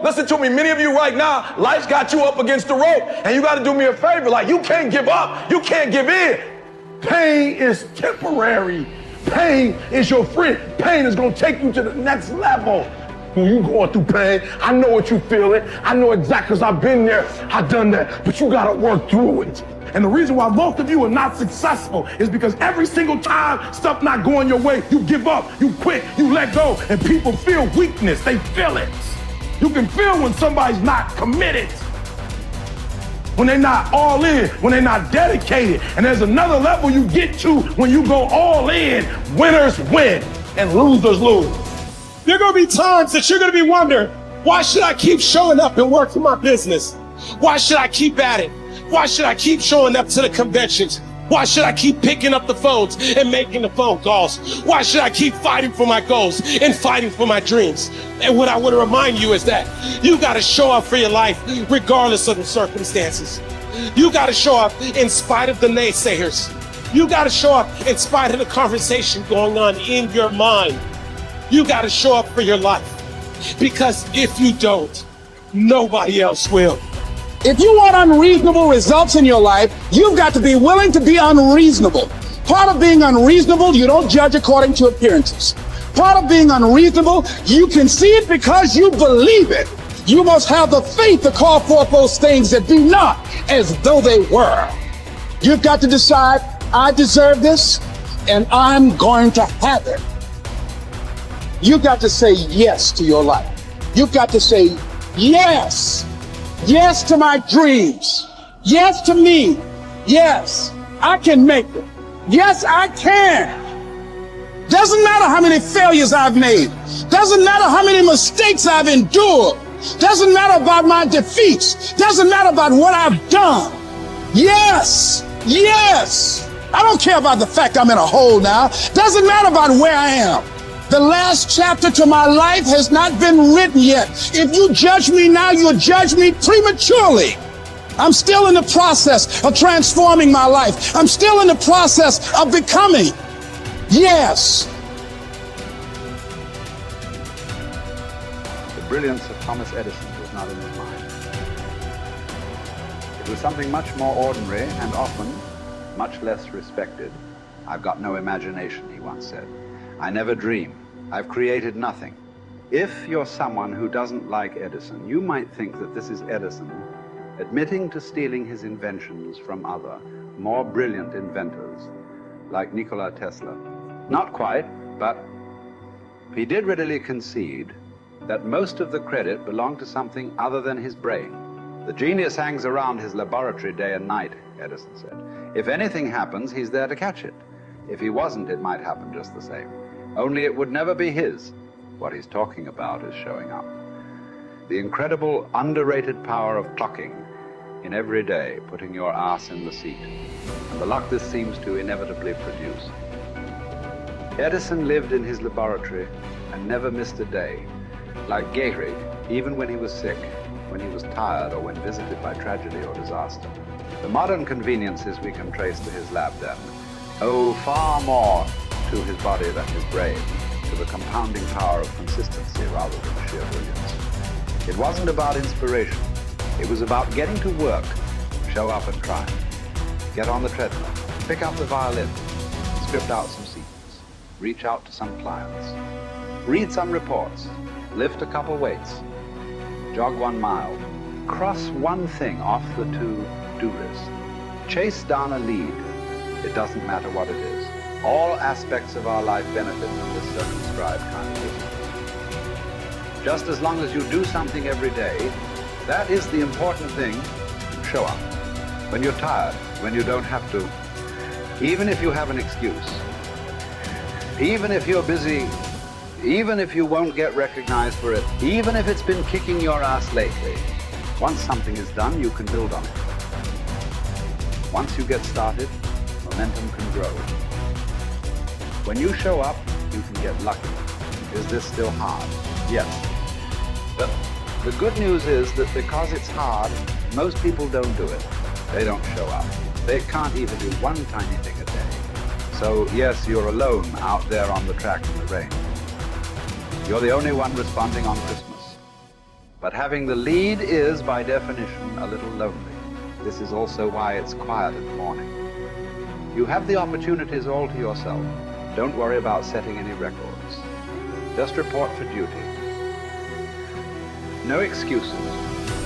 Listen to me, many of you right now, life's got you up against the rope, and you got to do me a favor. Like, you can't give up. You can't give in. Pain is temporary. Pain is your friend. Pain is going to take you to the next level. When you going through pain, I know what you feeling. I know exactly, because I've been there. I've done that. But you got to work through it. And the reason why most of you are not successful is because every single time stuff not going your way, you give up, you quit, you let go, and people feel weakness. They feel it. You can feel when somebody's not committed, when they're not all in, when they're not dedicated. And there's another level you get to when you go all in. Winners win and losers lose. There are going to be times that you're going to be wondering, why should I keep showing up and work for my business? Why should I keep at it? Why should I keep showing up to the conventions? Why should I keep picking up the phones and making the phone calls? Why should I keep fighting for my goals and fighting for my dreams? And what I want to remind you is that you got to show up for your life regardless of the circumstances. You got to show up in spite of the naysayers. You got to show up in spite of the conversation going on in your mind. You got to show up for your life, because if you don't, nobody else will. If you want unreasonable results in your life, you've got to be willing to be unreasonable. Part of being unreasonable, you don't judge according to appearances. Part of being unreasonable, you can see it because you believe it. You must have the faith to call forth those things that be not as though they were. You've got to decide, I deserve this, and I'm going to have it. You've got to say yes to your life. You've got to say yes. Yes to my dreams. Yes to me. Yes, I can make it. Yes, I can. Doesn't matter how many failures I've made. Doesn't matter how many mistakes I've endured. Doesn't matter about my defeats. Doesn't matter about what I've done. Yes, yes. I don't care about the fact I'm in a hole now. Doesn't matter about where I am. The last chapter to my life has not been written yet. If you judge me now, you'll judge me prematurely. I'm still in the process of transforming my life. I'm still in the process of becoming. Yes. The brilliance of Thomas Edison was not in his mind. It was something much more ordinary and often much less respected. I've got no imagination, he once said. I never dream. I've created nothing. If you're someone who doesn't like Edison, you might think that this is Edison admitting to stealing his inventions from other, more brilliant inventors, like Nikola Tesla. Not quite, but he did readily concede that most of the credit belonged to something other than his brain. The genius hangs around his laboratory day and night, Edison said. If anything happens, he's there to catch it. If he wasn't, it might happen just the same. Only it would never be his. What he's talking about is showing up. The incredible, underrated power of clocking in every day, putting your ass in the seat, and the luck this seems to inevitably produce. Edison lived in his laboratory and never missed a day. Like Gehrig, even when he was sick, when he was tired, or when visited by tragedy or disaster. The modern conveniences we can trace to his lab then owe far more to his body than his brain, to the compounding power of consistency rather than sheer brilliance. It wasn't about inspiration. It was about getting to work, show up and try. Get on the treadmill, pick up the violin, script out some sequence, reach out to some clients, read some reports, lift a couple weights, jog 1 mile, cross one thing off the to-do list, chase down a lead. It doesn't matter what it is. All aspects of our life benefit from this circumscribed kind of discipline. Just as long as you do something every day, that is the important thing. Show up. When you're tired, when you don't have to, even if you have an excuse, even if you're busy, even if you won't get recognized for it, even if it's been kicking your ass lately, once something is done, you can build on it. Once you get started, momentum can grow. When you show up, you can get lucky. Is this still hard? Yes. But the good news is that because it's hard, most people don't do it. They don't show up. They can't even do one tiny thing a day. So yes, you're alone out there on the track in the rain. You're the only one responding on Christmas. But having the lead is, by definition, a little lonely. This is also why it's quiet in the morning. You have the opportunities all to yourself. Don't worry about setting any records. Just report for duty. No excuses.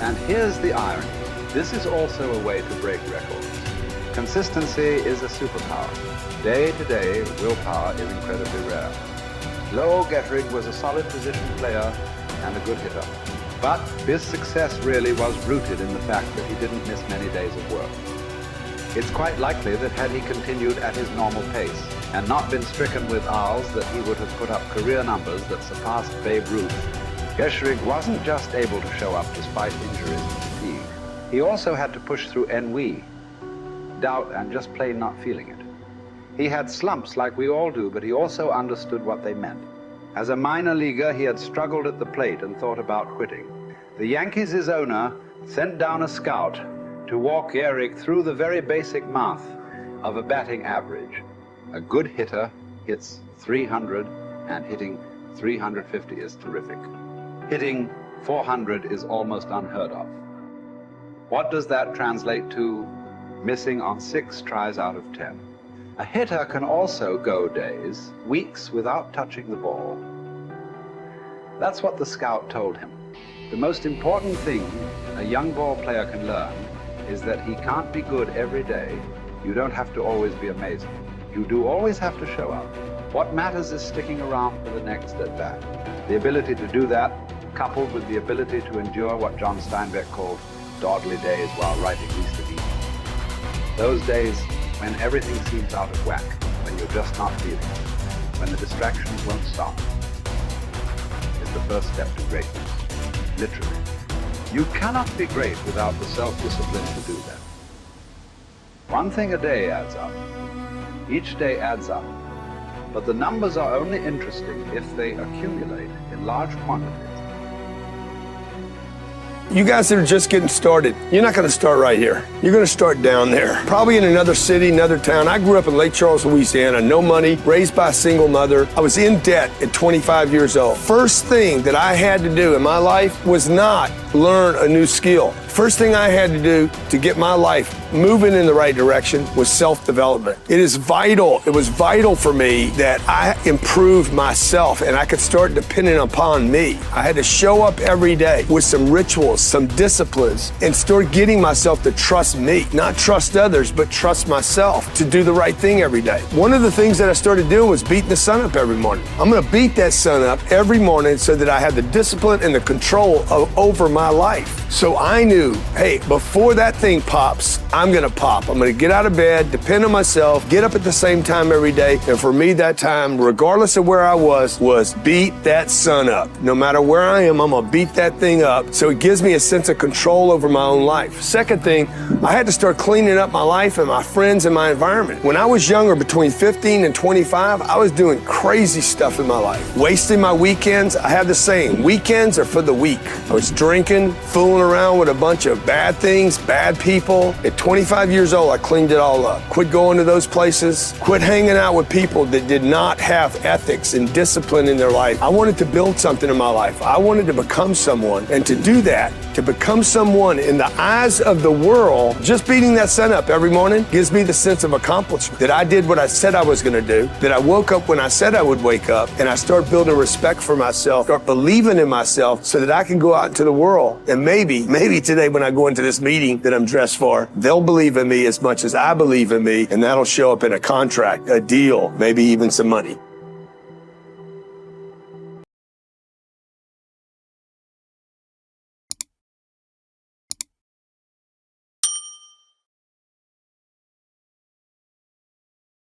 And here's the irony. This is also a way to break records. Consistency is a superpower. Day to day, willpower is incredibly rare. Lowell Getrig was a solid position player and a good hitter. But his success really was rooted in the fact that he didn't miss many days of work. It's quite likely that had he continued at his normal pace and not been stricken with R's, that he would have put up career numbers that surpassed Babe Ruth. Getrig wasn't just able to show up despite injuries and fatigue. He also had to push through ennui, doubt, and just plain not feeling it. He had slumps like we all do, but he also understood what they meant. As a minor leaguer, he had struggled at the plate and thought about quitting. The Yankees' owner sent down a scout to walk Gehrig through the very basic math of a batting average. A good hitter hits 300, and hitting 350 is terrific. Hitting 400 is almost unheard of. What does that translate to? Missing on 6 tries out of 10. A hitter can also go days, weeks without touching the ball. That's what the scout told him. The most important thing a young ball player can learn is that he can't be good every day. You don't have to always be amazing. You do always have to show up. What matters is sticking around for the next at-bat. The ability to do that, coupled with the ability to endure what John Steinbeck called dawdly days while writing Easter Eve. Those days when everything seems out of whack, when you're just not feeling it, when the distractions won't stop, is the first step to greatness, literally. You cannot be great without the self-discipline to do that. One thing a day adds up. Each day adds up. But the numbers are only interesting if they accumulate in large quantities. You guys that are just getting started, you're not going to start right here. You're going to start down there, probably in another city, another town. I grew up in Lake Charles, Louisiana, no money, raised by a single mother. I was in debt at 25 years old. First thing that I had to do in my life was not learn a new skill. First thing I had to do to get my life moving in the right direction was self-development. It is vital. It was vital for me that I improved myself and I could start depending upon me. I had to show up every day with some rituals, some disciplines, and start getting myself to trust me, not trust others, but trust myself to do the right thing every day. One of the things that I started doing was beating the sun up every morning. I'm going to beat that sun up every morning so that I have the discipline and the control over my life. So I knew, hey, before that thing pops, I'm going to pop. I'm going to get out of bed, depend on myself, get up at the same time every day. And for me, that time, regardless of where I was beat that sun up. No matter where I am, I'm going to beat that thing up. So it gives me a sense of control over my own life. Second thing, I had to start cleaning up my life and my friends and my environment. When I was younger, between 15 and 25, I was doing crazy stuff in my life. Wasting my weekends. I have the saying, weekends are for the weak. I was drinking, fooling around with a bunch of bad things, bad people. At 25 years old, I cleaned it all up. Quit going to those places. Quit hanging out with people that did not have ethics and discipline in their life. I wanted to build something in my life. I wanted to become someone. And to do that, to become someone in the eyes of the world, just beating that sun up every morning gives me the sense of accomplishment, that I did what I said I was going to do, that I woke up when I said I would wake up, and I start building respect for myself, start believing in myself so that I can go out into the world. And maybe today when I go into this meeting that I'm dressed for, they'll believe in me as much as I believe in me, and that'll show up in a contract, a deal, maybe even some money.